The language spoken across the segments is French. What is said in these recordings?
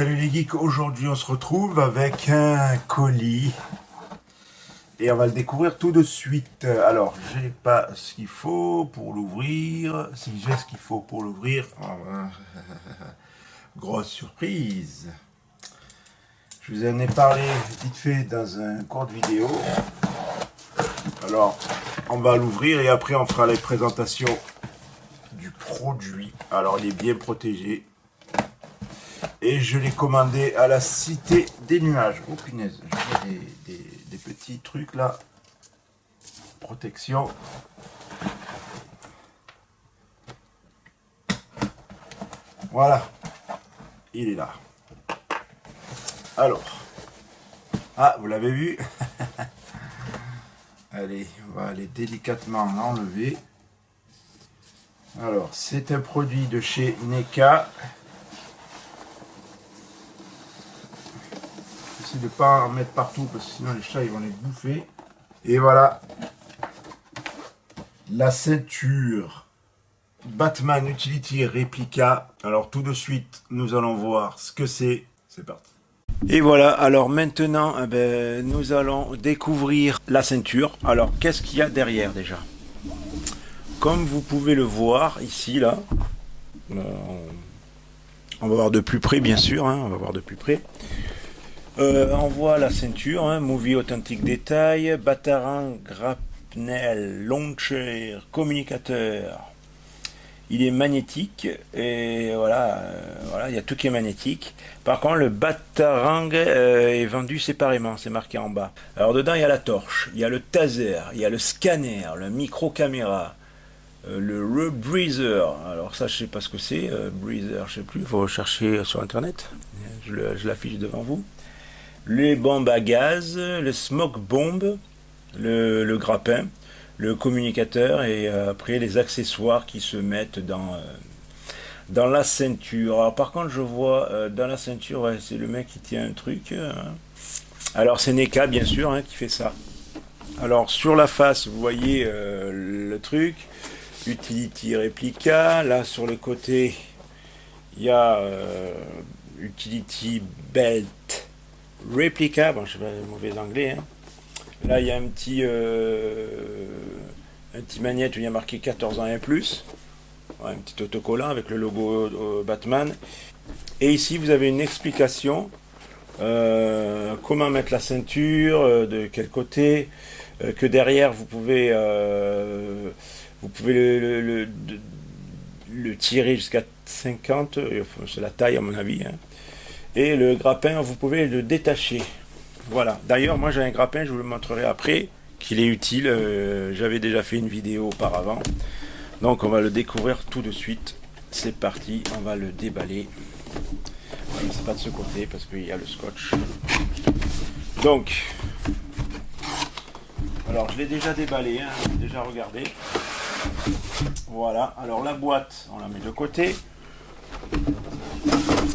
Salut les geeks, aujourd'hui on se retrouve avec un colis et on va le découvrir tout de suite. Alors, j'ai pas ce qu'il faut pour l'ouvrir. Si j'ai ce qu'il faut pour l'ouvrir, grosse surprise. Je vous en ai parlé vite fait dans un court vidéo. Alors, on va l'ouvrir et après on fera les présentations du produit. Alors, il est bien protégé. Et je l'ai commandé à la Cité des Nuages. Oh punaise, j'ai des petits trucs là. Protection. Voilà. Il est là. Alors. Ah, vous l'avez vu? Allez, on va aller délicatement l'enlever. Alors, c'est un produit de chez NECA. De ne pas en mettre partout parce que sinon les chats ils vont les bouffer. Et voilà la ceinture Batman Utility Replica. Alors tout de suite nous allons voir ce que c'est. C'est parti. Et voilà, alors maintenant nous allons découvrir la ceinture. Alors qu'est-ce qu'il y a derrière déjà? Comme vous pouvez le voir ici là, on va voir de plus près bien sûr, on va voir de plus près. On voit la ceinture, Movie Authentic Detail, Batarang Grapnel Launcher, communicateur. Il est magnétique et voilà, il y a tout qui est magnétique. Par contre, le Batarang est vendu séparément, c'est marqué en bas. Alors dedans, il y a la torche, il y a le taser, il y a le scanner, le micro-caméra, le rebreather. Alors ça, je sais pas ce que c'est, breather, je sais plus, il faut chercher sur internet. Je l'affiche devant vous. Les bombes à gaz, le smoke bomb, le grappin, le communicateur et après les accessoires qui se mettent dans la ceinture. Alors par contre je vois dans la ceinture, ouais, c'est le mec qui tient un truc. Alors c'est NECA bien sûr qui fait ça. Alors sur la face vous voyez le truc, Utility Replica. Là sur le côté il y a Utility Belt Replica, bon je sais pas le mauvais anglais. Là il y a un petit magnète où il y a marqué 14 ans et plus. Ouais, un petit autocollant avec le logo Batman. Et ici vous avez une explication comment mettre la ceinture, de quel côté, que derrière vous pouvez le tirer jusqu'à 50, c'est la taille à mon avis. Et le grappin, vous pouvez le détacher. Voilà. D'ailleurs, moi j'ai un grappin, je vous le montrerai après, qu'il est utile. J'avais déjà fait une vidéo auparavant. Donc on va le découvrir tout de suite. C'est parti, on va le déballer. C'est pas de ce côté parce qu'il y a le scotch. Donc, alors je l'ai déjà déballé, déjà regardé. Voilà. Alors la boîte, on la met de côté.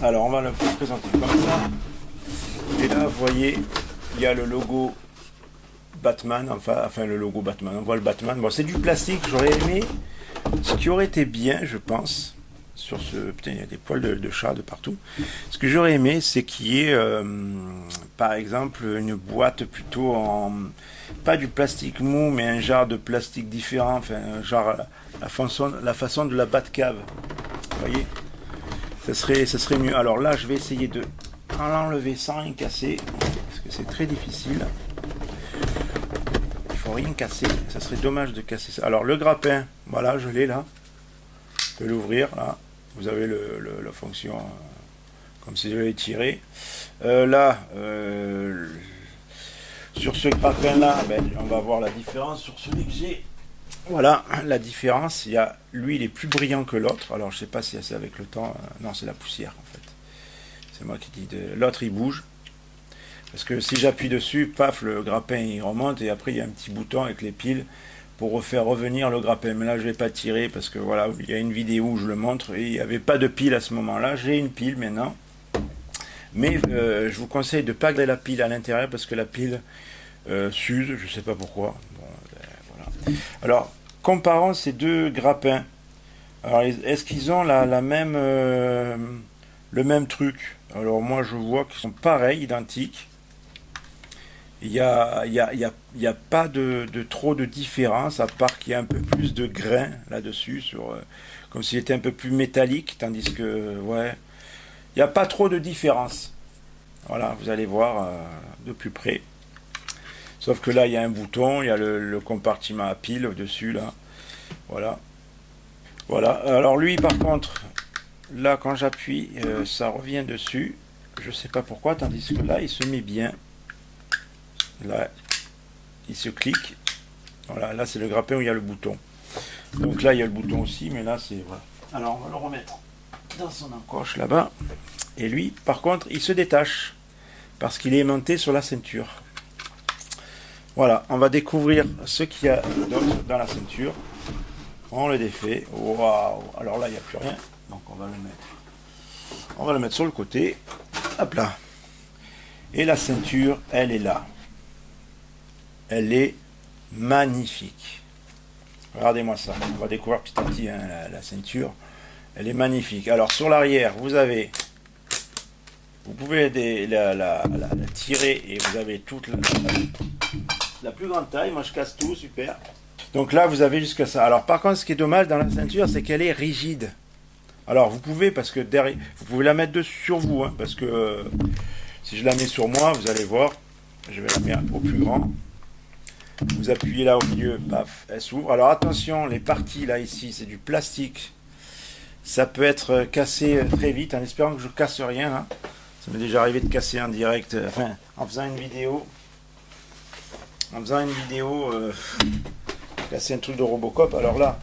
Alors on va le présenter comme ça. Et là vous voyez il y a le logo Batman, enfin le logo Batman, on voit le Batman. Bon c'est du plastique, j'aurais aimé. Ce qui aurait été bien je pense sur ce... Putain il y a des poils de chat de partout. Ce que j'aurais aimé c'est qu'il y ait par exemple une boîte plutôt en... pas du plastique mou mais un genre de plastique différent. Enfin genre la façon de la Batcave. Vous voyez, ça serait mieux. Alors là, je vais essayer de l'enlever sans rien casser, parce que c'est très difficile. Il faut rien casser, ça serait dommage de casser ça. Alors le grappin, voilà, je l'ai là. Je peux l'ouvrir, là. Vous avez la fonction, comme si je l'avais tiré. Là, sur ce grappin-là, on va voir la différence sur celui que j'ai. Voilà la différence, lui il est plus brillant que l'autre, alors je sais pas si c'est avec le temps, non c'est la poussière en fait, c'est moi qui dis, l'autre il bouge, parce que si j'appuie dessus, paf le grappin il remonte et après il y a un petit bouton avec les piles pour refaire revenir le grappin, mais là je vais pas tirer parce que voilà, il y a une vidéo où je le montre et il n'y avait pas de pile à ce moment là, j'ai une pile maintenant, mais je vous conseille de pas garder la pile à l'intérieur parce que la pile s'use, je sais pas pourquoi. Voilà. Alors, comparons ces deux grappins. Alors, est-ce qu'ils ont la même le même truc. Alors moi je vois qu'ils sont pareils, identiques. Il y a pas de trop de différence, à part qu'il y a un peu plus de grains là-dessus, comme s'il était un peu plus métallique, tandis que, ouais, il n'y a pas trop de différence. Voilà, vous allez voir de plus près. Sauf que là, il y a un bouton, il y a le compartiment à pile au-dessus, là. Voilà. Voilà. Alors lui, par contre, là, quand j'appuie, ça revient dessus. Je sais pas pourquoi, tandis que là, il se met bien. Là, il se clique. Voilà, là, c'est le grappin où il y a le bouton. Donc là, il y a le bouton aussi, mais là, c'est... Voilà. Alors, on va le remettre dans son encoche, là-bas. Et lui, par contre, il se détache. Parce qu'il est aimanté sur la ceinture. Voilà, on va découvrir ce qu'il y a d'autre dans la ceinture. On le défait. Waouh! Alors là, il n'y a plus rien. Donc on va le mettre. On va le mettre sur le côté. Hop là. Et la ceinture, elle est là. Elle est magnifique. Regardez-moi ça. On va découvrir petit à petit hein, la ceinture. Elle est magnifique. Alors sur l'arrière, vous pouvez la tirer et vous avez toute la plus grande taille. Moi je casse tout, super. Donc là vous avez jusqu'à ça. Alors par contre ce qui est dommage dans la ceinture c'est qu'elle est rigide. Alors vous pouvez parce que derrière, vous pouvez la mettre dessus sur vous hein, parce que si je la mets sur moi vous allez voir, je vais la mettre au plus grand. Vous appuyez là au milieu, paf, elle s'ouvre. Alors attention, les parties là ici c'est du plastique. Ça peut être cassé très vite en espérant que je casse rien là. Ça m'est déjà arrivé de casser en direct, enfin en faisant une vidéo. Casser un truc de Robocop. Alors là,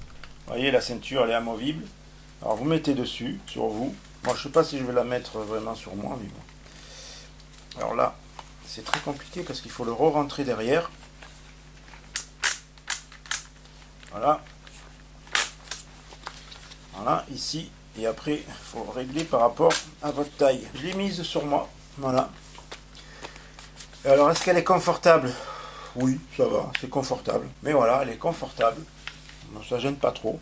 vous voyez la ceinture elle est amovible. Alors vous mettez dessus, sur vous. Moi je sais pas si je vais la mettre vraiment sur moi, mais bon. Alors là, c'est très compliqué parce qu'il faut le re-rentrer derrière. Voilà. Voilà, ici. Et après, il faut régler par rapport à votre taille. Je l'ai mise sur moi. Voilà. Et alors, est-ce qu'elle est confortable? Oui, ça va, c'est confortable. Mais voilà, elle est confortable. Ça gêne pas trop.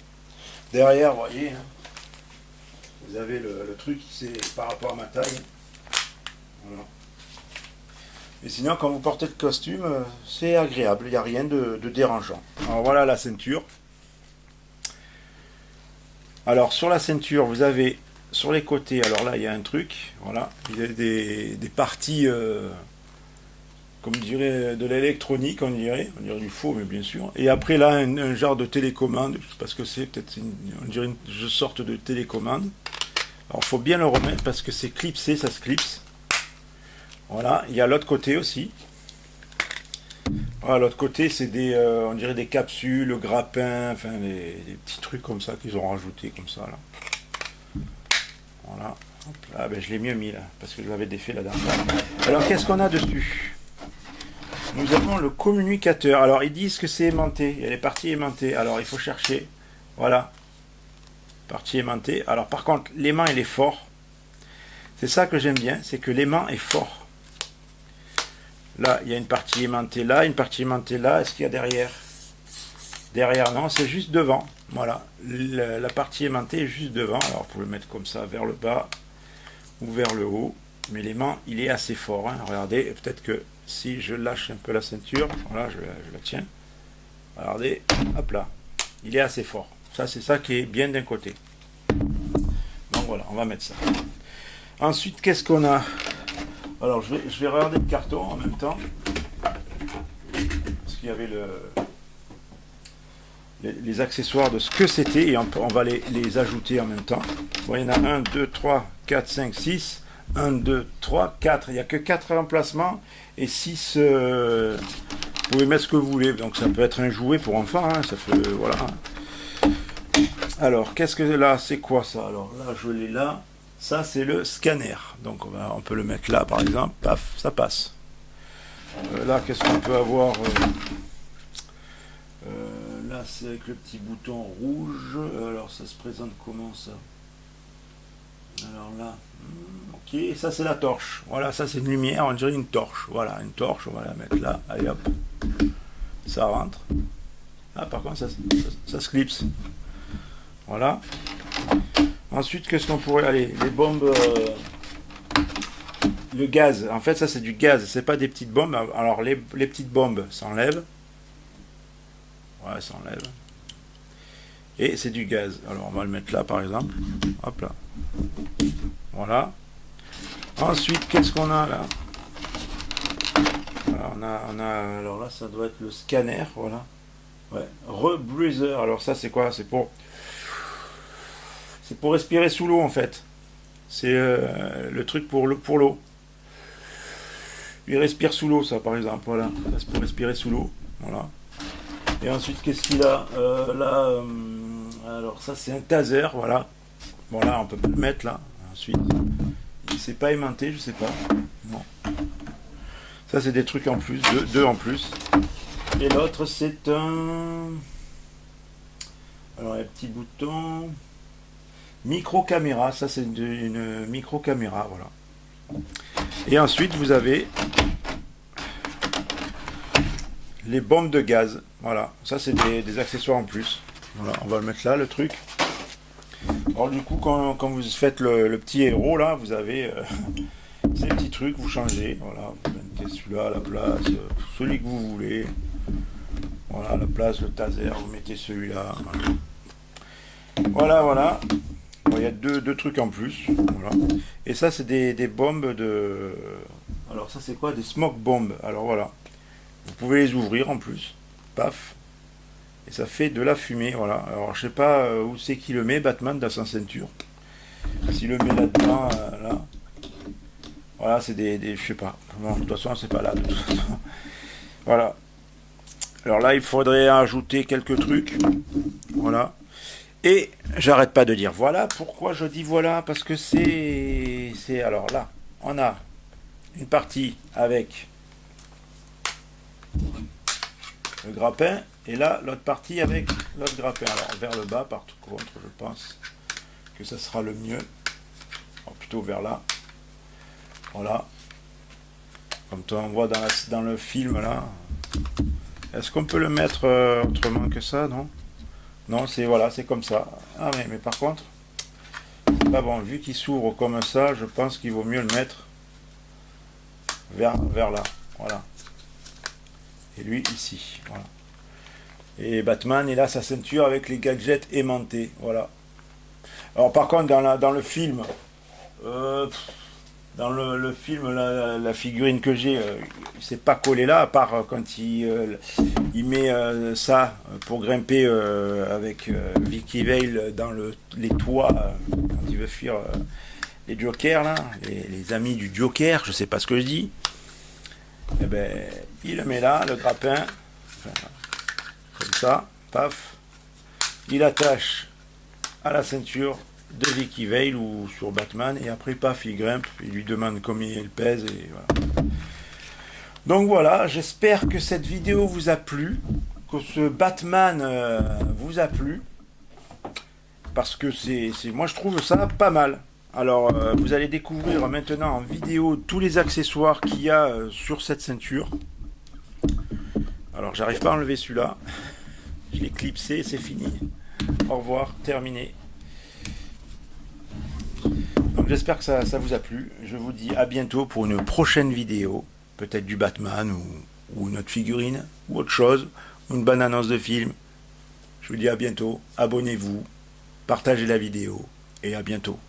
Derrière, vous voyez, hein, vous avez le truc, c'est par rapport à ma taille. Voilà. Et sinon, quand vous portez le costume, c'est agréable. Il n'y a rien de dérangeant. Alors voilà la ceinture. Alors sur la ceinture, vous avez sur les côtés, alors là il y a un truc, voilà, il y a des parties, comme dirait de l'électronique, on dirait du faux, mais bien sûr. Et après là, un genre de télécommande, je sais pas ce que c'est, peut-être on dirait une sorte de télécommande. Alors il faut bien le remettre parce que c'est clipsé, ça se clipse. Voilà, il y a l'autre côté aussi. Voilà, l'autre côté c'est on dirait des capsules, le grappin, enfin des petits trucs comme ça qu'ils ont rajouté comme ça là. Voilà. Hop là, ben, je l'ai mieux mis là, parce que je l'avais défait la dernière fois. Alors qu'est-ce qu'on a dessus? Nous avons le communicateur. Alors ils disent que c'est aimanté. Il y a les parties aimantées. Alors il faut chercher. Voilà. Partie aimantée. Alors par contre, l'aimant il est fort. C'est ça que j'aime bien, c'est que l'aimant est fort. Là, il y a une partie aimantée là, une partie aimantée là. Est-ce qu'il y a derrière? Derrière, non, c'est juste devant. Voilà, la partie aimantée est juste devant. Alors, vous pouvez le mettre comme ça, vers le bas ou vers le haut. Mais l'aimant, il est assez fort. Hein. Regardez, peut-être que si je lâche un peu la ceinture, voilà, je la tiens. Regardez, hop là, il est assez fort. Ça, c'est ça qui est bien d'un côté. Donc voilà, on va mettre ça. Ensuite, qu'est-ce qu'on a? Alors, je vais regarder le carton en même temps. Parce qu'il y avait les accessoires de ce que c'était. Et on va les ajouter en même temps. Bon, il y en a 1, 2, 3, 4, 5, 6. 1, 2, 3, 4. Il n'y a que 4 remplacements. Et 6... vous pouvez mettre ce que vous voulez. Donc, ça peut être un jouet pour enfants. Hein, ça peut... Voilà. Alors, qu'est-ce que là? C'est quoi ça? Alors, là, je l'ai là. Ça, c'est le scanner. Donc, on peut le mettre là, par exemple. Paf, ça passe. Là, qu'est-ce qu'on peut avoir? Là, c'est avec le petit bouton rouge. Alors, ça se présente comment, ça? Alors là, ok. Ça, c'est la torche. Voilà, ça, c'est une lumière. On dirait une torche. Voilà, une torche. On va la mettre là. Allez, hop. Ça rentre. Ah, par contre, ça se clipse. Voilà. Ensuite, qu'est-ce qu'on pourrait... Allez, les bombes... le gaz. En fait, ça, c'est du gaz. C'est pas des petites bombes. Alors, les petites bombes s'enlèvent. Ouais, s'enlèvent. Et c'est du gaz. Alors, on va le mettre là, par exemple. Hop là. Voilà. Ensuite, qu'est-ce qu'on a là? Voilà, alors là, ça doit être le scanner. Voilà. Ouais. Rebreather. Alors, ça, c'est quoi? C'est pour respirer sous l'eau, en fait. C'est le truc pour l'eau. Il respire sous l'eau, ça, par exemple. Voilà. Ça, c'est pour respirer sous l'eau. Voilà. Et ensuite, qu'est-ce qu'il a là, alors, ça, c'est un taser. Voilà. Bon, là, on peut pas le mettre, là. Ensuite, il s'est pas aimanté, je sais pas. Non. Ça, c'est des trucs en plus. Deux en plus. Et l'autre, c'est un... Alors, les petits boutons... Micro-caméra. Ça, c'est une micro-caméra, voilà. Et ensuite, vous avez les bombes de gaz. Voilà. Ça, c'est des accessoires en plus. Voilà, on va le mettre là, le truc. Alors, du coup, quand vous faites le petit héros, là, vous avez ces petits trucs, vous changez. Voilà, vous mettez celui-là à la place, celui que vous voulez. Voilà, à la place, le taser, vous mettez celui-là. Voilà, voilà. Bon, il y a deux trucs en plus. Voilà. Et ça, c'est des bombes de... Alors, ça, c'est quoi? Des smoke bombs. Alors, voilà. Vous pouvez les ouvrir en plus. Paf. Et ça fait de la fumée. Voilà. Alors, je sais pas où c'est qu'il le met, Batman, dans sa ceinture. S'il le met là-dedans, là. Voilà, c'est des... Je sais pas. Bon, de toute façon, c'est pas là. De toute façon. Voilà. Alors là, il faudrait ajouter quelques trucs. Voilà. Et j'arrête pas de dire voilà. Pourquoi je dis voilà? Parce que c'est... Alors là, on a une partie avec le grappin. Et là, l'autre partie avec l'autre grappin. Alors vers le bas, par contre, je pense que ça sera le mieux. Alors, plutôt vers là. Voilà. Comme on voit dans le film là. Est-ce qu'on peut le mettre autrement que ça? Non. Non, c'est voilà, c'est comme ça. Ah mais par contre, c'est pas bon. Vu qu'il s'ouvre comme ça, je pense qu'il vaut mieux le mettre vers là. Voilà. Et lui ici. Voilà. Et Batman, il a sa ceinture avec les gadgets aimantés. Voilà. Alors par contre, dans le film, le film, la figurine que j'ai, il s'est pas collé là, à part quand il met ça pour grimper avec Vicky Vale dans les toits, quand il veut fuir les Jokers, là, les amis du Joker, je sais pas ce que je dis. Et ben, il le met là, le grappin, enfin, comme ça, paf, il attache à la ceinture de Vicky Vale ou sur Batman, et après paf, il grimpe, il lui demande combien il pèse, et voilà. Donc voilà, j'espère que cette vidéo vous a plu, que ce Batman vous a plu, parce que moi je trouve ça pas mal. Alors vous allez découvrir maintenant en vidéo tous les accessoires qu'il y a sur cette ceinture. Alors j'arrive pas à enlever celui-là, je l'ai clipsé, c'est fini. Au revoir, terminé. Donc j'espère que ça vous a plu. Je vous dis à bientôt pour une prochaine vidéo. Peut-être du Batman ou une autre figurine ou autre chose. Ou une bonne annonce de film. Je vous dis à bientôt. Abonnez-vous. Partagez la vidéo. Et à bientôt.